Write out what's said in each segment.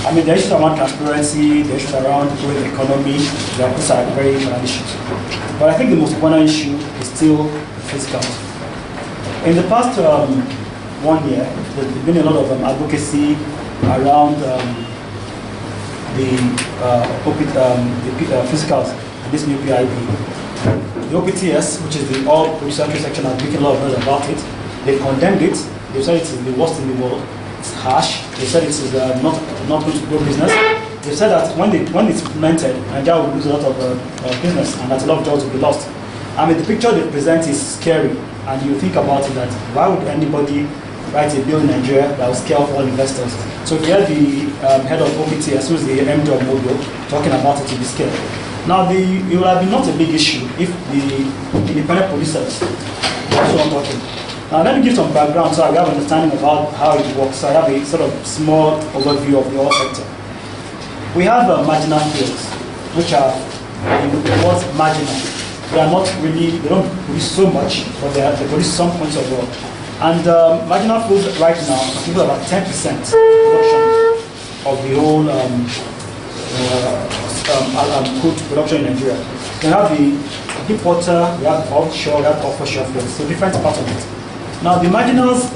I mean, the issues around transparency, the issues around growing the economy, they are very important issues. But I think the most important issue is still fiscal. In the past 1 year, there's been a lot of advocacy around the fiscals, this new PIB. The OPTS, which is the All Producer Section, has making a lot of noise about it. They condemned it. They said it is the worst in the world. It's harsh. They said it is not good to grow business. They said that when it's implemented, Nigeria will lose a lot of business and that a lot of jobs will be lost. I mean, the picture they present is scary, and you think about it that why would anybody write a bill in Nigeria that will scare off all investors? So if you hear the head of OPTS, who's the MD of Mobile, talking about it, to be scared. Now, it will have been not a big issue if the independent producers also not talking. Now, let me give some background so I have an understanding about how it works. So I have a sort of small overview of the oil sector. We have marginal fields, which are what's marginal. They are not really, they don't produce so much, but they produce some points of oil. And marginal fields right now give about 10% production of the whole crude production in Nigeria. We have the deep water, we have offshore, we have offshore fields, so different parts of it. Now the marginals,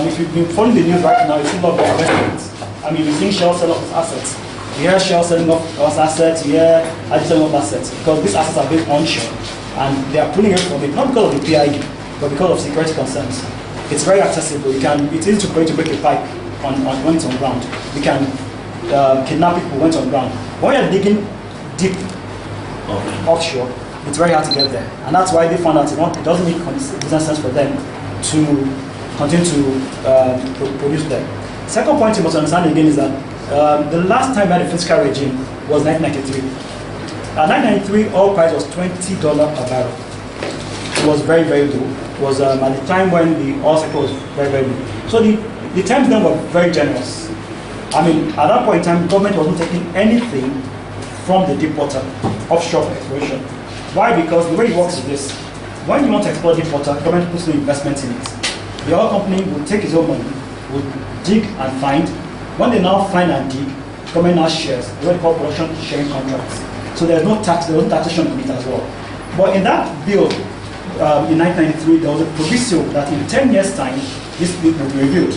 if you've been following the news right now, you see a lot of investments. I mean, we're seeing Shell sell off its assets. You hear Shell selling off its assets, you hear ADI selling off assets, because these assets are based onshore, and they are pulling it from it, not because of the PIB, but because of security concerns. It's very accessible. It's easy for you to break a pipe when it's on ground. You can kidnap people when it's on ground. When you're digging deep offshore, it's very hard to get there. And that's why they found out it doesn't make business sense for them to continue to produce there. Second point you must understand again is that the last time we had a fiscal regime was 1993. 1993 oil price was $20 per barrel. It was very, very low. It was at the time when the oil sector was very, very low. So the terms then were very generous. I mean, at that point in time, the government wasn't taking anything from the deep water offshore exploration. Why? Because the way it works is this. When you want to explore deep water, the government puts no investment in it. The oil company will take its own money, will dig and find. When they now find and dig, the government now shares, what they call production sharing contracts. So there's no tax, there's no taxation on it as well. But in that bill, in 1993, there was a proviso that in 10 years' time, this bill will be reviewed.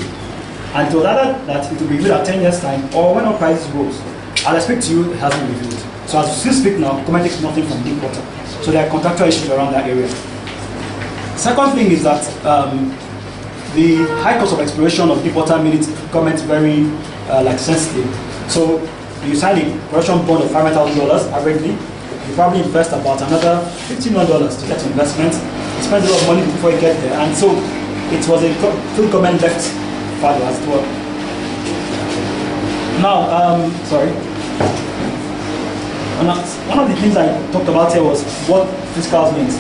And it was either that it will be reviewed at 10 years' time, or when oil prices rose. As I speak to you, it has been reviewed. So as we still speak now, the government takes nothing from deep water. So there are contractual issues around that area. Second thing is that the high cost of exploration of deep water made it government very sensitive. So you sign a production bond of $500,000 averagely. You probably invest about another $15 million to get investment. You spend a lot of money before you get there, and so it was a full government left further as well. Now, one of the things I talked about here was what fiscals means.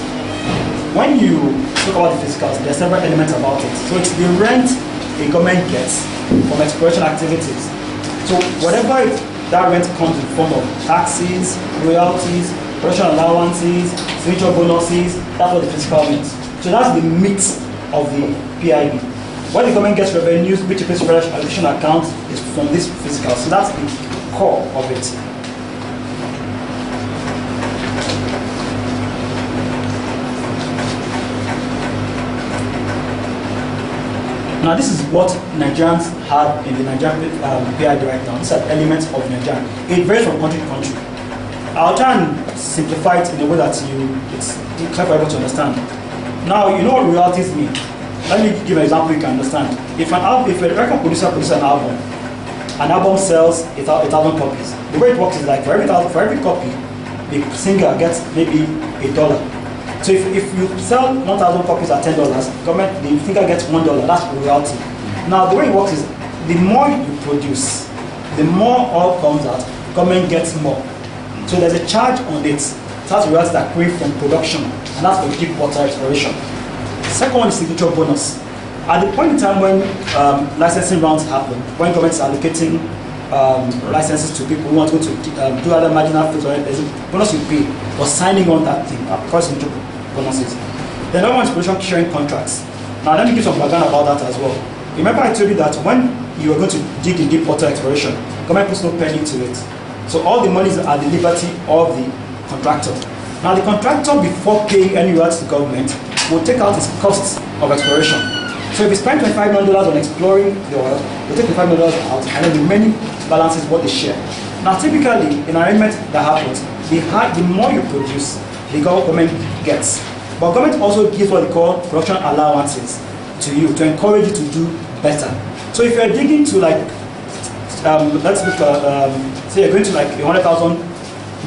When you talk about the fiscals, there are several elements about it. So it's the rent a government gets from exploration activities. So whatever that rent comes in form of taxes, royalties, production allowances, signature bonuses, that's what the fiscal means. So that's the meat of the PIB. When the government gets revenues, which is allocation account, is from this fiscal. So that's the core of it. Now this is what Nigerians have in the Nigerian PIB right now. These are elements of Nigeria. It varies from country to country. I'll try and simplify it in a way that it's clear for everyone to understand. Now, you know what royalties mean. Let me give an example you can understand. If a record producer produces an album sells 1,000 copies. The way it works is like for every copy, the singer gets maybe $1. So if you sell 1,000 copies at $10, the singer gets $1. That's royalty. Now the way it works is the more you produce, the more oil comes out, government gets more. So there's a charge on it. That's royalties that create from production, and that's for deep water exploration. Second one is signature bonus. At the point in time when licensing rounds happen, when government is allocating licenses to people who want to go to do other marginal fields, there's a bonus you pay for signing on that thing, across signature bonuses. The other one is production sharing contracts. Now let me give some background about that as well. Remember I told you that when you are going to dig in deep water exploration, government puts no penny to it. So all the monies are the liberty of the contractor. Now the contractor, before paying any royalties to government, will take out his costs of exploration. So if he spent $25 million on exploring the oil, they take $25 million out, and then the remaining balance is what they share. Now typically, in an arrangement that happens, the more you produce, the government gets. But government also gives what they call production allowances to you to encourage you to do better. So if you're digging to like, let's look at, say you're going to like 100,000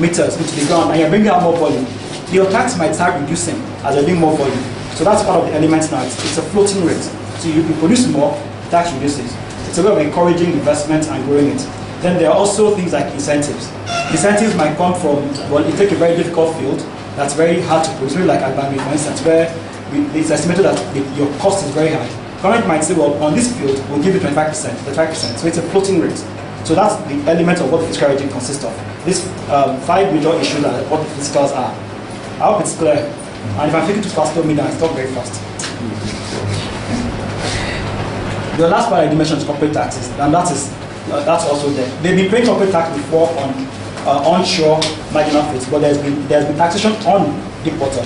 meters into the ground and you're bringing out more volume, your tax might start reducing as you're doing more volume. So that's part of the elements now. It's a floating rate. So you produce more, tax reduces. It's a way of encouraging investment and growing it. Then there are also things like incentives. Incentives might come from, well, you take a very difficult field that's very hard to produce, maybe like Albania, for instance, where it's estimated that your cost is very high. Government might say, well, on this field, we'll give you 25%, 35%. So it's a floating rate. So that's the element of what the fiscal regime consists of. These 5 major issues are what the fiscals are. I hope it's clear. And if I'm thinking too fast, tell me that I talk very fast. The last part I did mention is corporate taxes, and that's also there. They've been paying corporate tax before on onshore marginal fields, but there's been taxation on deep water.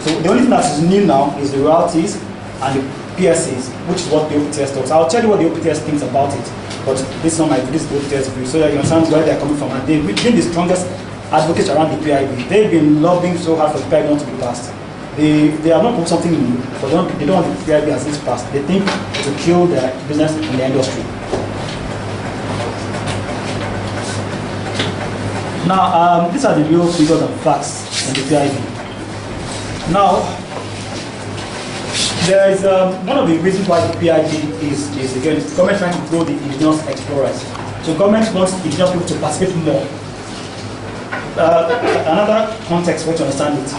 So the only thing that is new now is the royalties and the PSAs, which is what the OPTS talks. I'll tell you what the OPTS thinks about it, but this is not my view, this is the OPTS view, so that you understand where they're coming from. And they've been the strongest advocates around the PIB. They've been lobbying so hard for the PIB not to be passed. They have not put something new, but they don't want the PIB as it's passed. They think to kill their business and the industry. Now, these are the real figures and facts in the PIB. Now, there is one of the reasons why the PIB is again, government trying to grow the indigenous explorers. So government wants indigenous people to participate more. Another context where to understand it.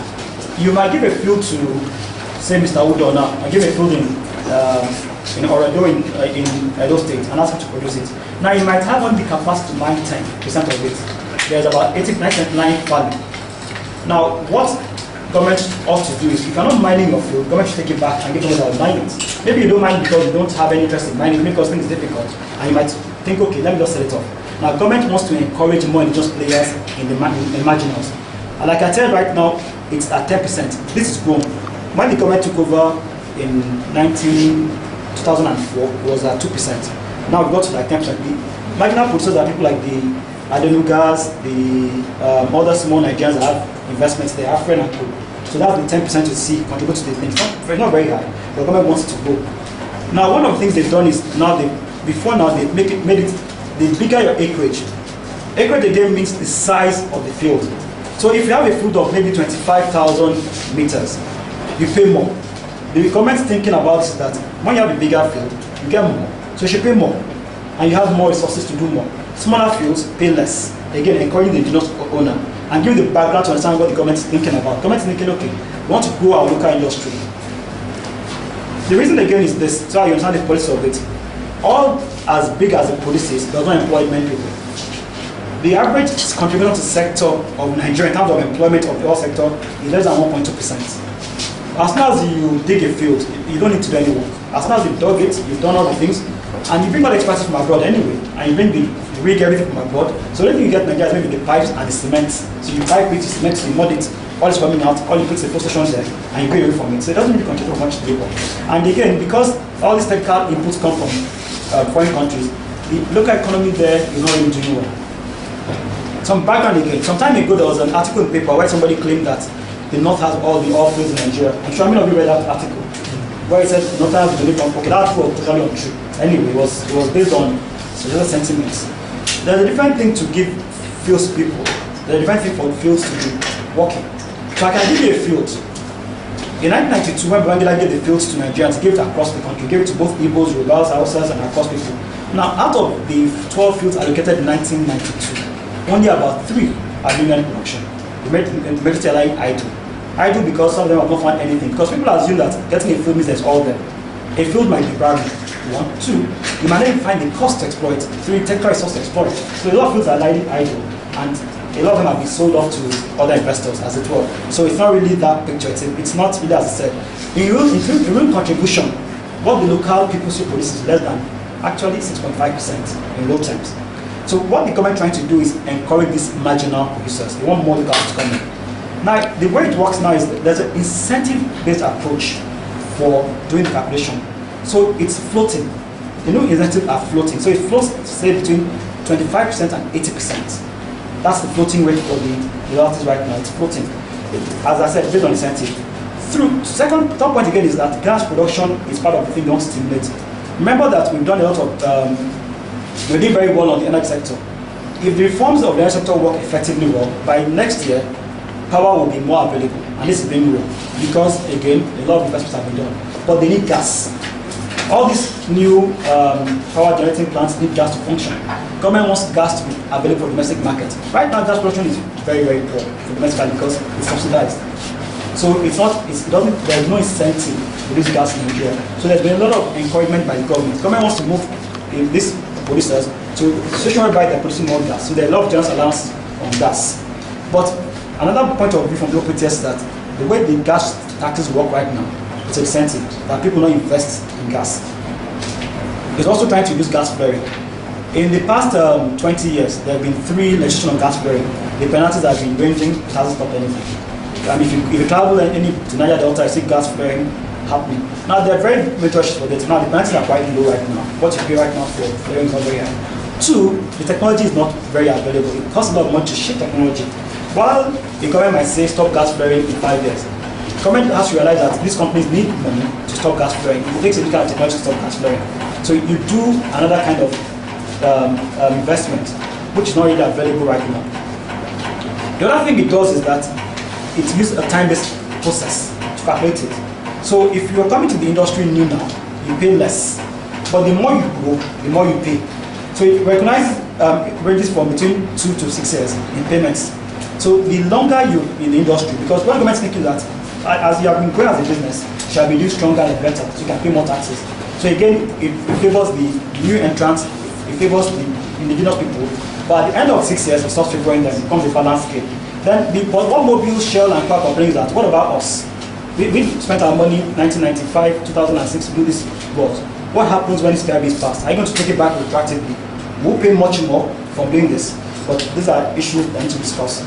You might give a field to, say, Mr. Udo now. I give a field in Oredo in Edo State and ask him to produce it. Now, you might have only the capacity to mine 10% of it. There's about 89.9 value. Now, what government ought to do is, if you're not mining your field, government should take it back and give someone that will mine it. Maybe you don't mine because you don't have any interest in mining, because things are difficult, and you might think, okay, let me just sell it off. Now, government wants to encourage more indigenous players in the marginals. And like I said right now, it's at 10%. This is grown. When the government took over in 2004, it was at 2%. Now we got to like 10%. The marginal producers are people like the Adenugas, the other small Nigerians that have investments there, Afrin and Co. So that's the 10% you see contribute to the thing. It's not very high, but the government wants it to grow. Now, one of the things they've done is now they've made it the bigger your acreage. Acreage again means the size of the field. So if you have a field of maybe 25,000 meters, you pay more. The government's thinking about is that when you have a bigger field, you get more. So you should pay more. And you have more resources to do more. Smaller fields pay less. Again, encouraging the indigenous owner and give the background to understand what the government is thinking about. The government is thinking, okay, we want to grow our local industry. The reason again is this, so you understand the policy of it. All as big as the policy is, does not employ many people. The average contribution to the sector of Nigeria in terms of employment of the oil sector is less than 1.2%. As soon as you dig a field, you don't need to do any work. As soon as you've dug it, you've done all the things, and you bring all the expertise from abroad anyway, and you bring the rig, everything from abroad. So the only thing you get in Nigeria is maybe the pipes and the cement. So you pipe it, you cement, you mud it, all is coming out, all you put the fuel station there, and you go away from it. So it doesn't really contribute much to labor. And again, because all these technical inputs come from foreign countries, the local economy there is not really doing well. Some background again. Some time ago, there was an article in the paper where somebody claimed that the North has all the oil fields in Nigeria. I'm sure many of you read that article, where it said the North has the oil. Okay, that was totally untrue. Anyway, it was based on social sentiments. There's a different thing to give fields to people. There's a different thing for fields to be working. So I can give you a field. In 1992, when Babangida gave the fields to Nigerians, he gave it across the country. He gave it to both Igbos, Yorubas, Hausas, and across people. Now, out of the 12 fields allocated in 1992, only about 3 are doing any production. The majority are idle. Idle because some of them have not found anything. Because people assume that getting a field means there's all there. A field might be barren. 1, 2, you might not even find the cost to exploit. 3, technical resource to exploit. So a lot of fields are lying idle, and a lot of them have been sold off to other investors, as it were. So it's not really that picture. It's not really as I said. In real contribution, what the local people should produce is less than actually 6.5% in low terms. So what the government trying to do is encourage these marginal producers. They want more local to come in. Now, the way it works now is there's an incentive-based approach for doing the calculation. So it's floating. The new incentives are floating. So it floats, say, between 25% and 80%. That's the floating rate for the royalties right now. It's floating. As I said, based on incentive. Top point again is that gas production is part of the thing we want to stimulate. Remember that we've done a lot of, we're doing very well on the energy sector. If the reforms of the energy sector work effectively well, by next year, power will be more available, and this is being real because again a lot of investments have been done, but they need gas. All these new power generating plants need gas to function. Government wants gas to be available for the domestic market. Right now, gas production is very, very poor for domestic because it's subsidized. So there's no incentive to produce gas in Nigeria. So there's been a lot of encouragement by the government. Government wants to move these producers to a situation whereby they're producing more gas. So there are a lot of generous allowances on gas. But another point of view from the OPTS is that the way the gas taxes work right now, it's incentive that people don't invest in gas. It's also trying to use gas flaring. In the past 20 years, there have been 3 legislation on gas flaring. The penalties have been ranging, it hasn't stopped anything. And if you travel to Niger Delta, you see gas flaring happening. Now, they're very notorious for that. Now, the penalties are quite low right now. What you pay right now for flaring is not very high. 2, the technology is not very available. It costs a lot of money to ship technology. While the government might say stop gas flaring in 5 years, the government has to realize that these companies need money to stop gas flaring. It takes a little kind of technology to stop gas flaring. So you do another kind of investment, which is not really available right now. The other thing it does is that it uses a time-based process to calculate it. So if you are coming to the industry new now, you pay less. But the more you grow, the more you pay. So it recognizes ranges from between 2 to 6 years in payments. So the longer you're in the industry, because what the government is thinking that as you have been growing as a business, you shall be doing stronger and better, so you can pay more taxes. So again, it favors the new entrants, it favors the indigenous people, but at the end of 6 years, it stops favoring them, it becomes a balanced scale. Then what Mobile, Shell, and Power complains that, what about us? We spent our money 1995, 2006 to do this work. What happens when this PIB is passed? Are you going to take it back retroactively? We'll pay much more from doing this, but these are issues that need to discuss.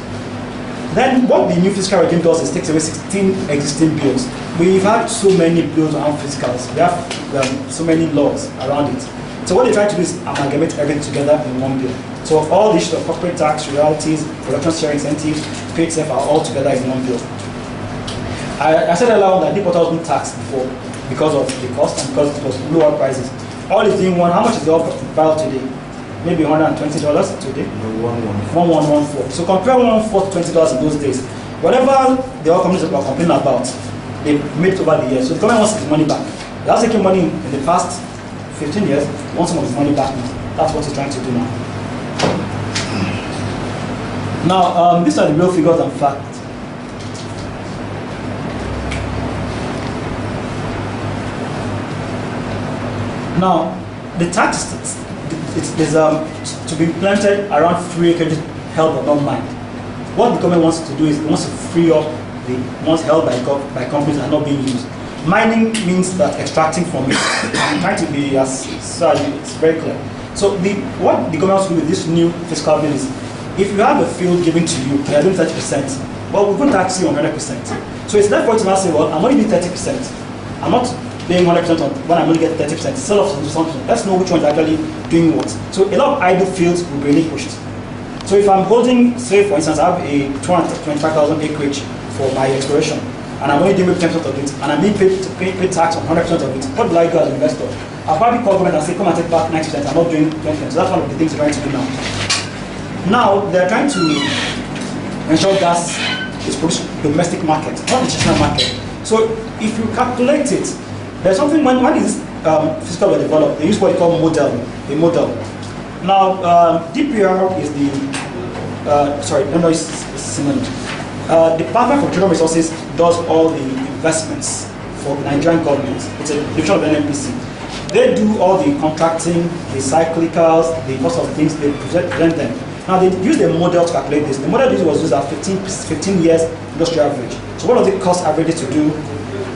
Then what the new fiscal regime does is takes away 16 existing bills. We've had so many bills around fiscals. We have so many laws around it. So what they try to do is amalgamate everything together in one bill. So all the issues of corporate tax, royalties, production sharing incentives, paid self are all together in one bill. I said earlier that deep water was not taxed before because of the cost and because it was lower prices. All is doing one. How much is the oil barrel today? Maybe $120 today. 1114. So compare 114 to $20 in those days. Whatever the oil companies are complaining about, they made it over the years. So the government wants its money back. They have taken money in the past 15 years. They want some of its money back now. That's what it's trying to do now. Now, these are the real figures and facts. Now, the tax is to be implemented around free acreage held but not mined. What the government wants to do is it wants to free up the ones held by companies that are not being used. Mining means that extracting from it. I'm trying to be so it's very clear. So what the government wants to do with this new fiscal bill is, if you have a field given to you, you are doing 30%, well, we're going to tax you on 100%. So it's not for you to now say, well, I'm only doing 30%. I'm not paying 100% on when I'm going to get 30%. Sell off to something. Let's know which one is actually doing what. So a lot of idle fields will be relinquished. So if I'm holding, say for instance, I have a 225,000 acreage for my exploration, and I'm only doing 10% of it, and I'm being paid tax on 100% of it, what will I do as an investor? I'll probably call government and say, come and take back 90%, I'm not doing 20%. So that's one of the things they're trying to do now. Now, they're trying to ensure gas is produced in the domestic market, not the international market. So if you calculate it, there's something, when this fiscal were developed, they use what they call a model. Now, DPR is it's synonym. The Department for Petroleum Resources does all the investments for the Nigerian government. It's a division of the NNPC. They do all the contracting, the cyclicals, the cost of things, they present them. Now, they use the model to calculate this. The model was used at 15 years industry average. So what does it cost average to do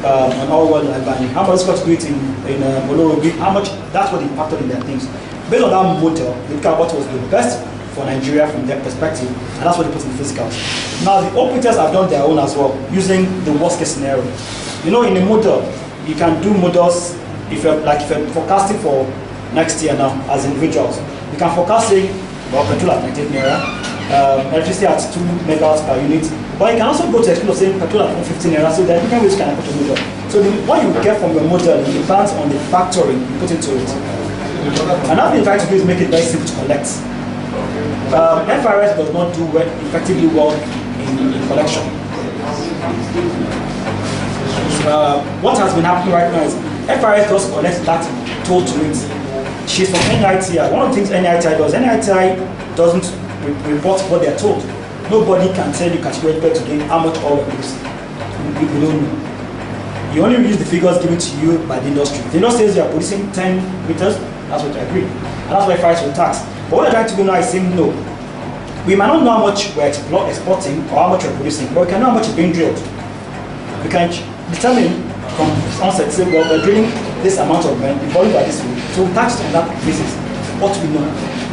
on all world life banning? How much does it cost to do it in Olorobi? How much? That's what they factored in their things. Based on that model, they look at what was the best for Nigeria from their perspective, and that's what they put in the physicals. Now, the operators have done their own as well, using the worst case scenario. You know, in a model, you can do models if you're forecasting for next year now as individuals. You can forecast saying, well, petrol at 98 naira, electricity at 2 megawatts per unit. But you can also go to the extent of saying petrol at 115 naira, so there are different ways you can put a model. So what you get from your model depends on the factoring you put into it. And what we're trying to do is make it very simple to collect. FRS does not do effectively well in collection. What has been happening right now is FRS does collect that toll to it. She's from NITI. One of the things NITI doesn't report what they're told. Nobody can tell you categorically today how much oil we're producing. We don't know. You only use the figures given to you by the industry. The industry says you are producing 10 meters, that's what you agree. And that's why FRS will tax. But what we're trying to do now is saying no. We might not know how much we're exporting or how much we're producing, but we can know how much is being drilled. We can determine from onset, say, well, we're drilling this amount of men, the volume by this way, so we tax on that basis. What we know.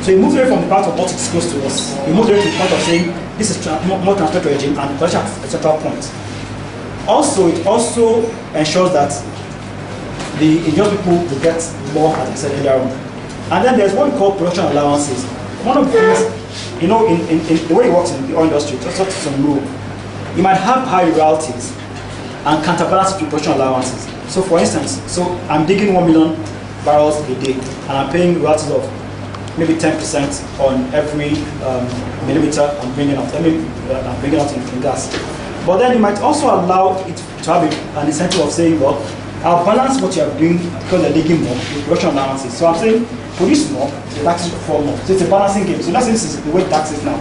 So we move away from the part of what is close to us. We move away to the point of saying this is more transparent regime and collection at a central point. Also, it also ensures that the indigenous people will get more, as I said earlier on. And then there's what we call production allowances. One of the things, you know, in the way it works in the oil industry, just some rule. You might have high royalties and counterbalance to production allowances. So for instance, I'm digging 1 million barrels a day and I'm paying royalties of maybe 10% on every millimeter I'm bringing out. I'm bringing out in gas. But then you might also allow it to have an incentive of saying, well, I'll balance what you are doing because you're digging more with production allowances. So I'm saying, produce more, the taxes will fall more. So it's a balancing game. So that's this is the way tax is now.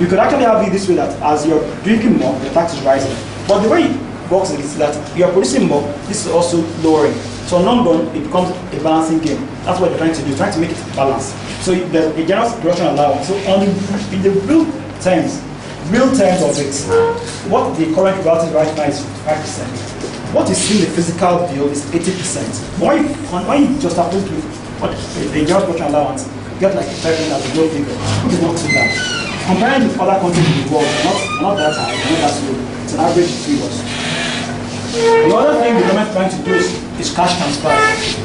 You could actually have it this way, that as you're drinking more, the tax is rising. But the way it works is that you're producing more, this is also lowering. So in long run, it becomes a balancing game. That's what they're trying to do, trying to make it balance. So there's a general production allowance. So in the real terms of it, what the current royalties right now is 5%. What you see in the physical bill is 80%. When you just happen to what the general production allowance, you get like a 5% as a low figure, which is not too bad. Comparing with other countries in the world, not that high, not that low. It's an average figures. The other thing the government is trying to do is cash transfers.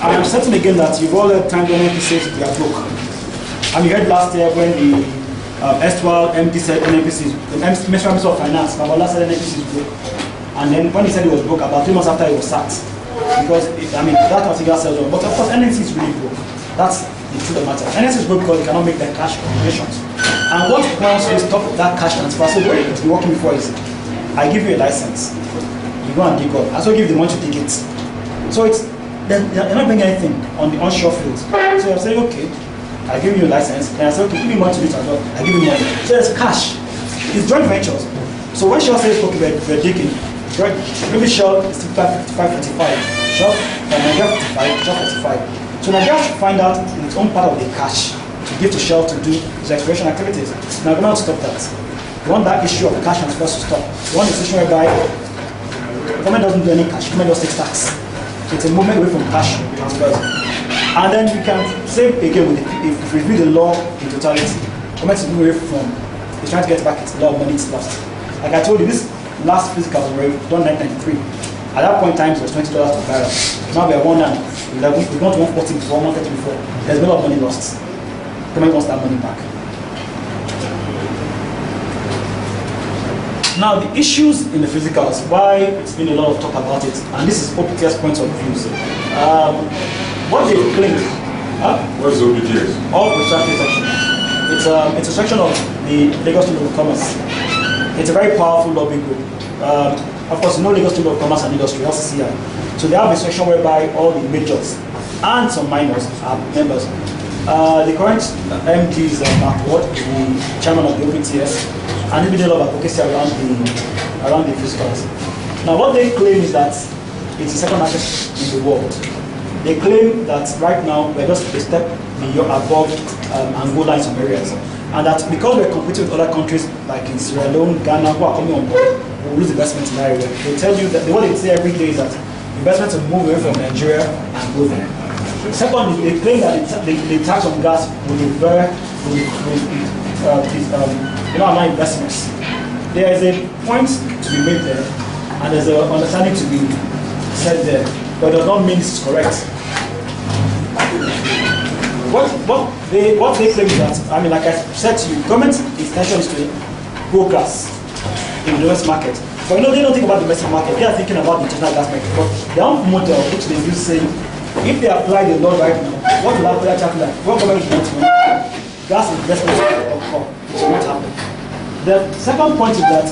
And I'm certain again that you've all heard time when NPCs they are broke. And you heard last year when the erstwhile MD said NPCs, the Minister of Finance, Mabala said NPCs broke. And then when he said he was broke, about 3 months after he was sacked. Because, that particular sales on. But of course, NPC is really broke. That's the truth of the matter. NPC is broke because they cannot make their cash obligations. And what once we stop that cash transfer, so what it's been working before is, I give you a license. You go and dig up. I also give you the money to dig it. So they're not bringing anything on the onshore field. So you're saying, okay, I give you a license, and I say, okay, give me money to do it as well. I give you money. So it's cash. It's joint ventures. So when Shell says, okay, we're digging, maybe Shell is 55, 55, Shell, Nigeria 55, Shell 45. So Nigeria should find out in its own part of the cash to give to Shell to do its exploration activities. Now, we're not to stop that. We want that issue of cash transfers to stop. We want a situation whereby government doesn't do any cash, government just takes tax. So it's a movement away from cash transfers. And then we can say again, if we review the law in totality, government is moving away from, it's trying to get back its law of money it's lost. Like I told you, this last physical was done 1993. At that point in time, it was $20 per barrel. Now we are 111, we got 140 before, 130 before. There's a lot of money lost. Government wants that money back. Now the issues in the physicals, why it's been a lot of talk about it, and this is OPTS points of views. What they claim. What is OPTS? All Obstructive Section. It's a section of the Lagos Chamber of Commerce. It's a very powerful lobby group. Of course, you know Lagos Chamber of Commerce and Industry, LCCI. So they have a section whereby all the majors and some minors are members. The current MD is Mark Ward, the chairman of the OPTS, and he's been a lot of advocacy around the fiscals. Now, what they claim is that it's the second largest in the world. They claim that right now we're just a step above Angola in some areas, and that because we're competing with other countries like in Sierra Leone, Ghana, who are coming on board, we'll lose investment in that area. They tell you that what they say every day is that investments will move away from Nigeria and go there. Second, they claim that the tax on gas will refer amount investments. There is a point to be made there, and there's an understanding to be said there, but it does not mean this is correct. What they claim is that, I mean, like I said to you, government's intention is to grow gas in the domestic market. But they don't think about the domestic market, they are thinking about the international gas market. But their own model, which they use, saying, if they apply the law right now, what will happen actually? What government will want to know? Gas investment will occur, which will not happen. The second point is that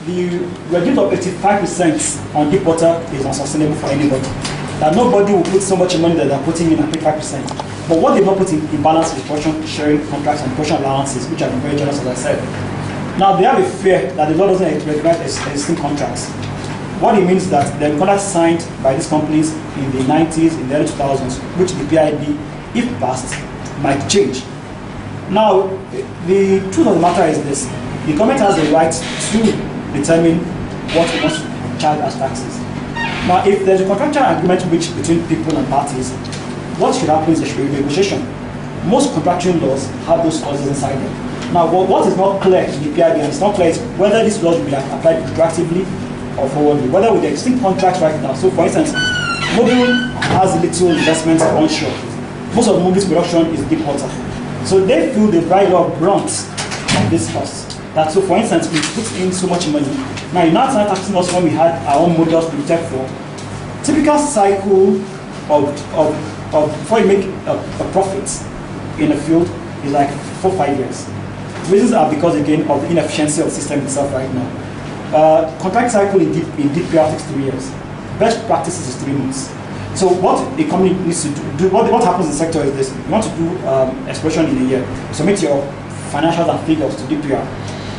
the reduce of 85% on deep water is unsustainable for anybody. That nobody will put so much money that they're putting in and pay 5%. But what they've not put in balance is portion sharing contracts and portion allowances, which are very generous, as I said. Now, they have a fear that the law doesn't recognize existing contracts. What it means is that the contracts signed by these companies in the 90s, in the early 2000s, which the PIB, if passed, might change. Now, the truth of the matter is this. The government has the right to determine what it wants to charge as taxes. Now, if there's a contractual agreement reached between people and parties, what should happen is there should be negotiation. Most contractual laws have those clauses inside them. Now, what is not clear in the PIB, and it's not clear, is whether these laws will be applied retroactively or forwardly, whether with the existing contracts right now. So, for instance, Mobil has little investments onshore. Most of Mobil's production is deep water. So they feel the right of brunt of this cost. That, so for instance, we put in so much money. Now, you're not taxing us when we had our own models predicted for. Typical cycle of before you make a profit in a field is like 4 or 5 years. Reasons are because, again, of the inefficiency of the system itself right now. Contract cycle in deep PR takes 3 years. Best practices is 3 months. So what a company needs to do, what happens in the sector is this. You want to do exploration in a year. Submit your financials and figures to DPR.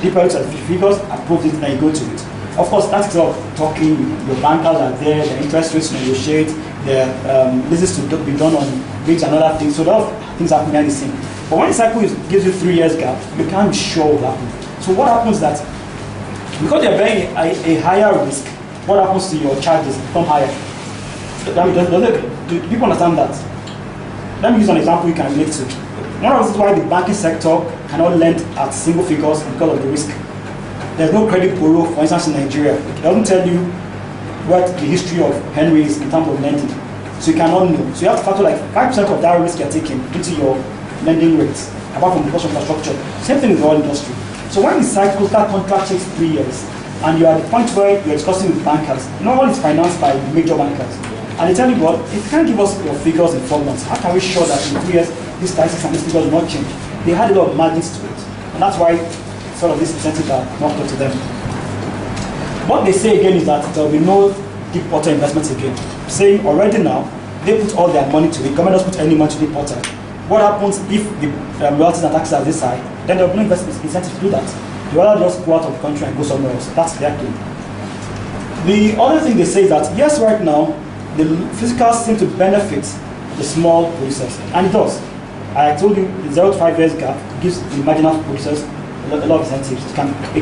DPR looks at the figures, approves it, and then you go to it. Of course, that's sort of talking, your bankers are there, the interest rates to negotiate, the leases to be done on rigs and other things. So a lot of things happen behind the scene. But when the cycle gives you 3 years gap, you can't be sure what will happen. So what happens that, because you're bearing a higher risk, what happens to your charges become higher? Do people understand that? Let me use an example you can relate to. One of the reasons why the banking sector cannot lend at single figures because of the risk. There's no credit bureau, for instance, in Nigeria. It doesn't tell you what the history of Henry is in terms of lending. So you cannot know. So you have to factor like 5% of that risk you're taking into your lending rates, apart from the cost of infrastructure. Same thing with the oil industry. So when the cycle, that contract takes 3 years, and you're at the point where you're discussing with bankers, not all is financed by major bankers. And they tell you, well, if you can't give us your figures in 4 months, how can we show that in 3 years these taxes and these figures will not change? They had a lot of margins to it. And that's why sort of these incentives are knocked up to them. What they say again is that there will be no deep water investments again. Saying already now, they put all their money to it. Government doesn't put any money to deep water. What happens if the royalties and taxes are this high? Then there will be no investment incentive to do that. They rather just go out of the country and go somewhere else. That's their claim. The other thing they say is that, yes, right now, the fiscals seem to benefit the small producers, and it does. I told you the 0 to 5 years gap gives the marginal producers a lot of incentives.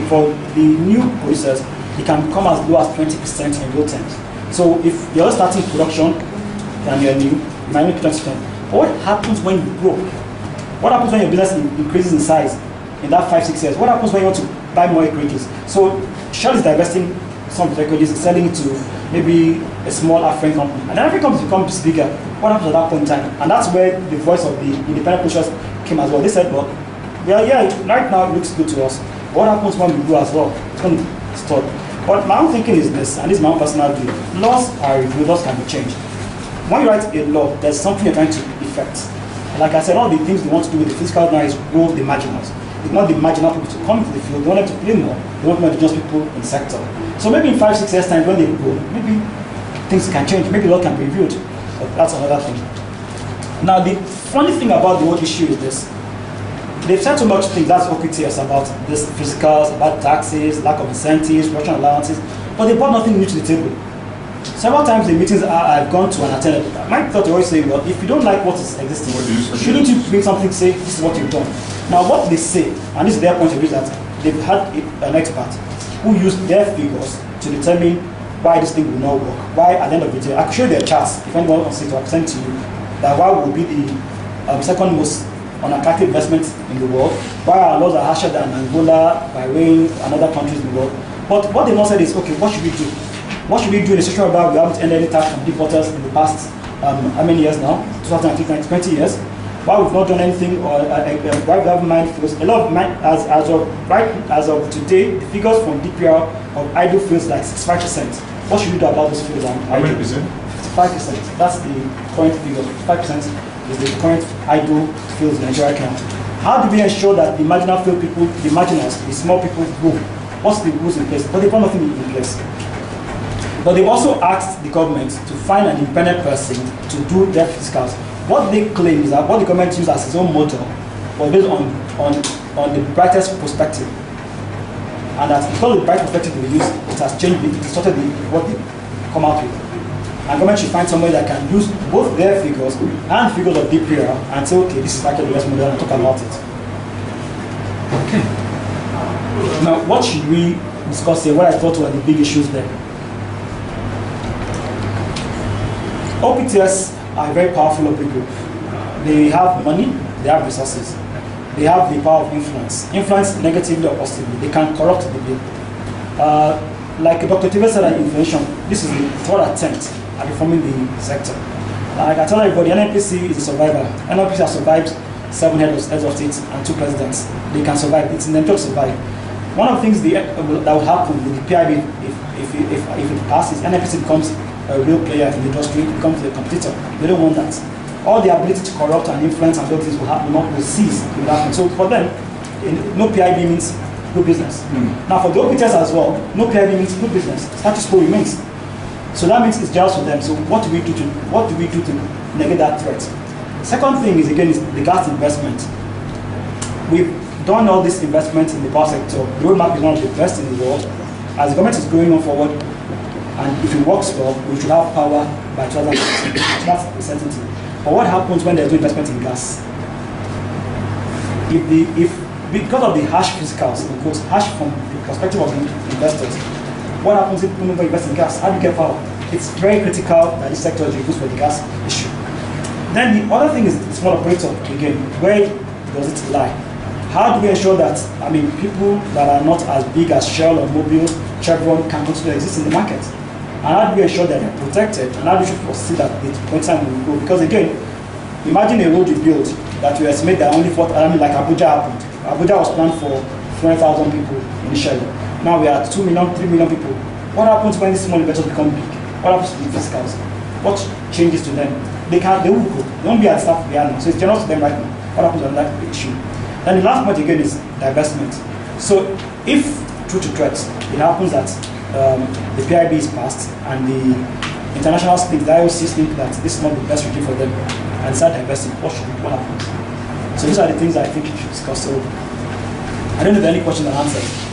For the new producers, it can come as low as 20% in real terms. So if you're starting production and you're new, you might make 20%. But what happens when you grow? What happens when your business increases in size in that 5-6 years? What happens when you want to buy more acreages? So Shell is divesting some of the acreages and selling it to maybe a small African company. And then African companies becomes bigger. What happens at that point in time? And that's where the voice of the independent producers came as well. They said, well, yeah, right now it looks good to us. But what happens when we grow as well? It's going to stop. But my own thinking is this, and this is my own personal view. Laws are reviewed, laws can be changed. When you write a law, there's something you're trying to effect. And like I said, all the things they want to do with the fiscal now is grow the marginals. They want the marginal people to come into the field. They want them to play more. They want more to just people in the sector. So maybe in 5-6 years' time, when they grow, maybe things can change. Maybe law can be reviewed. But that's another thing. Now, the funny thing about the whole issue is this. They've said so much things, that's OPTS, about this fiscals, about taxes, lack of incentives, production allowances, but they brought nothing new to the table. Several times in meetings I've gone to and attended, my thought always say, well, if you don't like what is existing, shouldn't you bring something to say, this is what you've done? Now, what they say, and this is their point of view, is that they've had an expert who used their figures to determine why this thing will not work. Why, at the end of the day, I can show you their charts, if anyone wants to, I'll send to you. that why would be the second most unattractive investment in the world, why our laws are harsher than Angola, Bahrain, and other countries in the world. But what they not said is, okay, what should we do? What should we do in a situation where we haven't ended any tax from deporters in the past, how many years now? 2015, 20 years. Why we've not done anything, or why we have mind fields. A lot of as of today, the figures from DPR of idle fields like 65%. What should we do about those fields? How many percent? 5%. That's the current figure. 5% is the current idle fields in Nigeria account. How do we ensure that the marginal field people, the marginals, the small people grow? What's the rules in place? But they've got nothing in place. But they also asked the government to find an independent person to do their fiscals. What they claim is that what the government used as its own model was based on the brightest perspective. And that because the bright perspective we use, it has changed, it distorted what they come out with. And government should find somebody that can use both their figures and figures of DPR and say, okay, this is actually the best model, and talk about it. Okay. Now, what should we discuss here? What I thought were the big issues there. OPTS are a very powerful lobby group. They have money, they have resources, they have the power of influence negatively or positively. They can corrupt the bill. Like Dr. Tive said in information, this is the third attempt at reforming the sector. Like I tell everybody, NNPC is a survivor. NNPC has survived 7 heads of state and 2 presidents. They can survive. It's in them to survive. One of the things that will happen with the PIB if it passes, NNPC becomes a real player in the industry, becomes a competitor. They don't want that. All the ability to corrupt and influence and those things will cease. Will happen. So for them, no PIB means no business. Now for the OPTS as well, no PIB means no business. Status quo remains. So that means it's just for them. So what do we do to negate that threat? Second thing is again the gas investment. We've done all this investment in the power sector. The roadmap is one of the best in the world. As the government is going on forward, and if it works well, we should have power by 2030. That's the certainty. But what happens when there's no investment in gas? Because of the harsh fiscals, in quotes, harsh from the perspective of the investors, what happens if people never invest in gas? How do you get power? It's very critical that this sector is reduced for the gas issue. Then the other thing is the small operator. Again, where does it lie? How do we ensure that, people that are not as big as Shell or Mobil, Chevron can continue to exist in the market? And how do we ensure that they're protected? And how do we foresee that the point time will go? Because again, imagine a road you build that you estimate that only like Abuja happened. Abuja was planned for 20,000 people initially. Now we are 2 million, 3 million people. What happens when these small investors become big? What happens to the fiscals? What changes to them? They will go. They won't be at staff they are now. So it's generous to them right now. What happens on that issue? Then the last point again is divestment. So if true to threat, it happens that the PIB is passed and the international think, the IOCs think that this is not the best regime for them and start divesting, what happens? So these are the things that I think you should discuss. So I don't know if there are any questions and answers.